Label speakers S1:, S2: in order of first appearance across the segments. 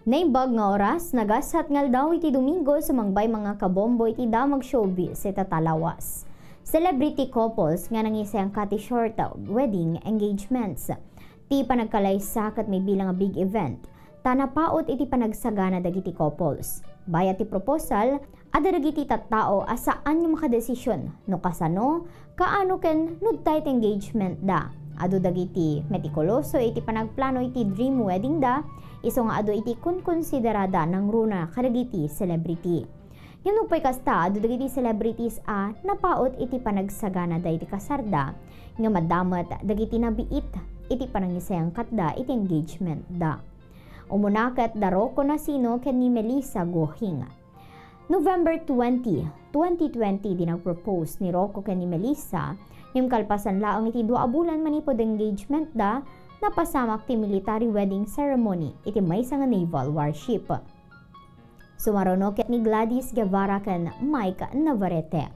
S1: Naimbag nga oras, nagasat ngal daw iti Domingo sumangbay mga kabombo iti damag showbiz iti talawas. Celebrity couples nga nangisayang kati short wedding engagements. Ti panagkalaysa kat may bilang a big event. Tanapaot iti panagsagana dagiti couples. Bayat ti proposal, ada dagiti tattao asaan nga makadesisyon no kasano, kaano ken nudtay engagement da. Ado dagiti metikuloso iti panagplano iti dream wedding da, iso nga ado iti konsiderada ng runa kadagiti celebrity. Yanupay kasta ado dagiti celebrities napaot iti panagsagana da iti kasarda nga madamat dagiti nabiit iti panangisayang katda iti engagement da. Umunakat daro ko na sino ken ni Melissa Gohing. November 20, 2020 dinag-propose ni Rocco ken ni Melissa. Yung kalpasan laang iti 2 bulan manipod engagement da, napasamak ti military wedding ceremony iti maysa nga naval warship. Sumaruno ket ni Gladys Guevara ken Mike Navarrete.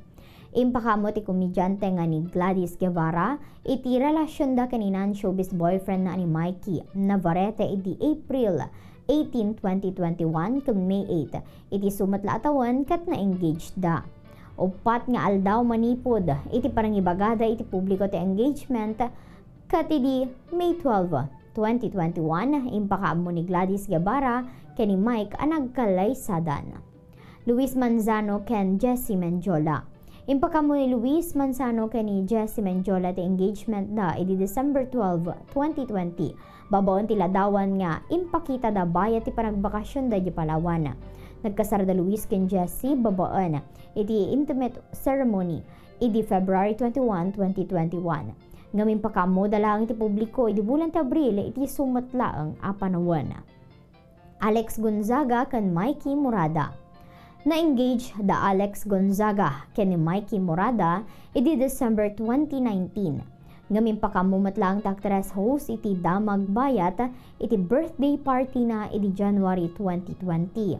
S1: Impakamo ti komedyante nga ni Gladys Guevara iti relasyon da kaninan showbiz boyfriend na ni Mikey Navarrete iti April 18, 2021 ken May 8 iti sumatla atawan ket na-engaged da. Upat nga aldaw manipod iti parangibagada iti publiko ti engagement kat iti May 12, 2021 impakaamo ni Gladys Guevara ken ni Mike nagkalaysadan. Luis Manzano ken Jessie Mendiola. Impakamo ni Luis Manzano ken ni Jessie Mendiola ti engagement da iti December 12, 2020. Babaon ti ladawan nga impakita da bayat ti panagbakasyon da di Palawan. Nagkasar da Luis ken Jessie babaon iti intimate ceremony iti February 21, 2021. Ngamin pakamo dalang iti publiko iti bulan ti Abril iti sumatlaang apanawan. Alex Gonzaga ken Mikey Morada. Na-engage da Alex Gonzaga ken ni Mikey Morada iti December 2019. Ngamin pakamo matlaang actress host iti damag bayat iti birthday party na iti January 2020.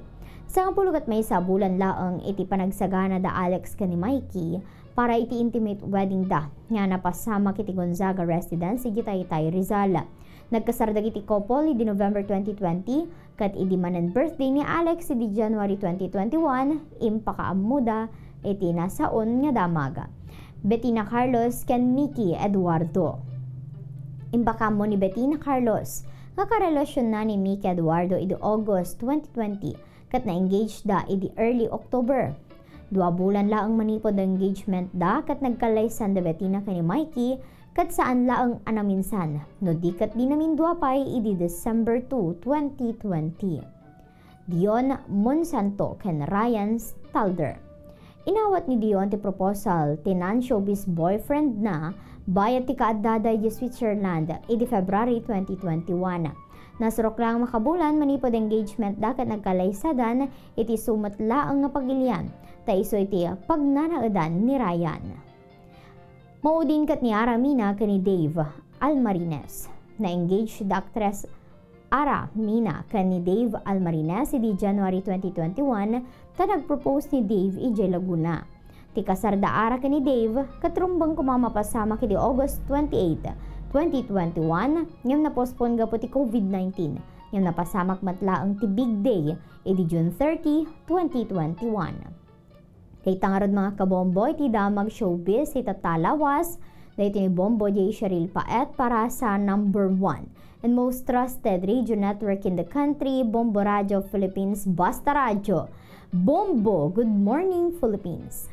S1: Sa pulugat may sa bulan laang iti panagsagana da Alex ken ni Mikey para iti intimate wedding da nga napasamak iti Gonzaga residence iti Taytay Rizal. Nagkasardag iti couple iti November 2020 kat iti manen birthday ni Alex iti January 2021 impakaamuda iti nasaon nga damaga. Bettina Carlos ken Mickey Eduardo. Impakamo ni Bettina Carlos nga karelasyon na ni Mickey Eduardo iti August 2020 kat na-engage da iti early October. 2 bulan laang manipod engagement da kat nagkalaysan da Bettina ken ni Mikey kat saan laang anaminsan no di kat di namin duapay iti December 2, 2020. Dion Monsanto ken Ryan Stalder. Inawat ni Dion ti proposal tinan showbiz boyfriend na bayat ti kaaddaday di Switzerland iti February 2021. Nasurok lang makabulan manipod engagement dakat nagkalaysadan iti sumatlaang nga pagilian ta iso iti pagnanaadan ni Ryan. Maudin kat ni Ara Mina ken ni Dave Almarines. Na-engage da actress Ara Mina ken ni Dave Almarines iti January 2021 ta nagpropose ni Dave iti Laguna. Ti kasar da Ara ken ni Dave katrumbang kumamapasama iti August 28, 2021 ngem na-postpone gapo ti COVID-19 ngem napasamak matlaang ti big day iti June 30, 2021. Kay tangarod mga kabombo iti damag showbiz iti talawas dahito ni Bombo J. Cheryl Paet para sa number 1 and most trusted radio network in the country, Bombo Radio Philippines, Basta Radio. Bombo, good morning Philippines.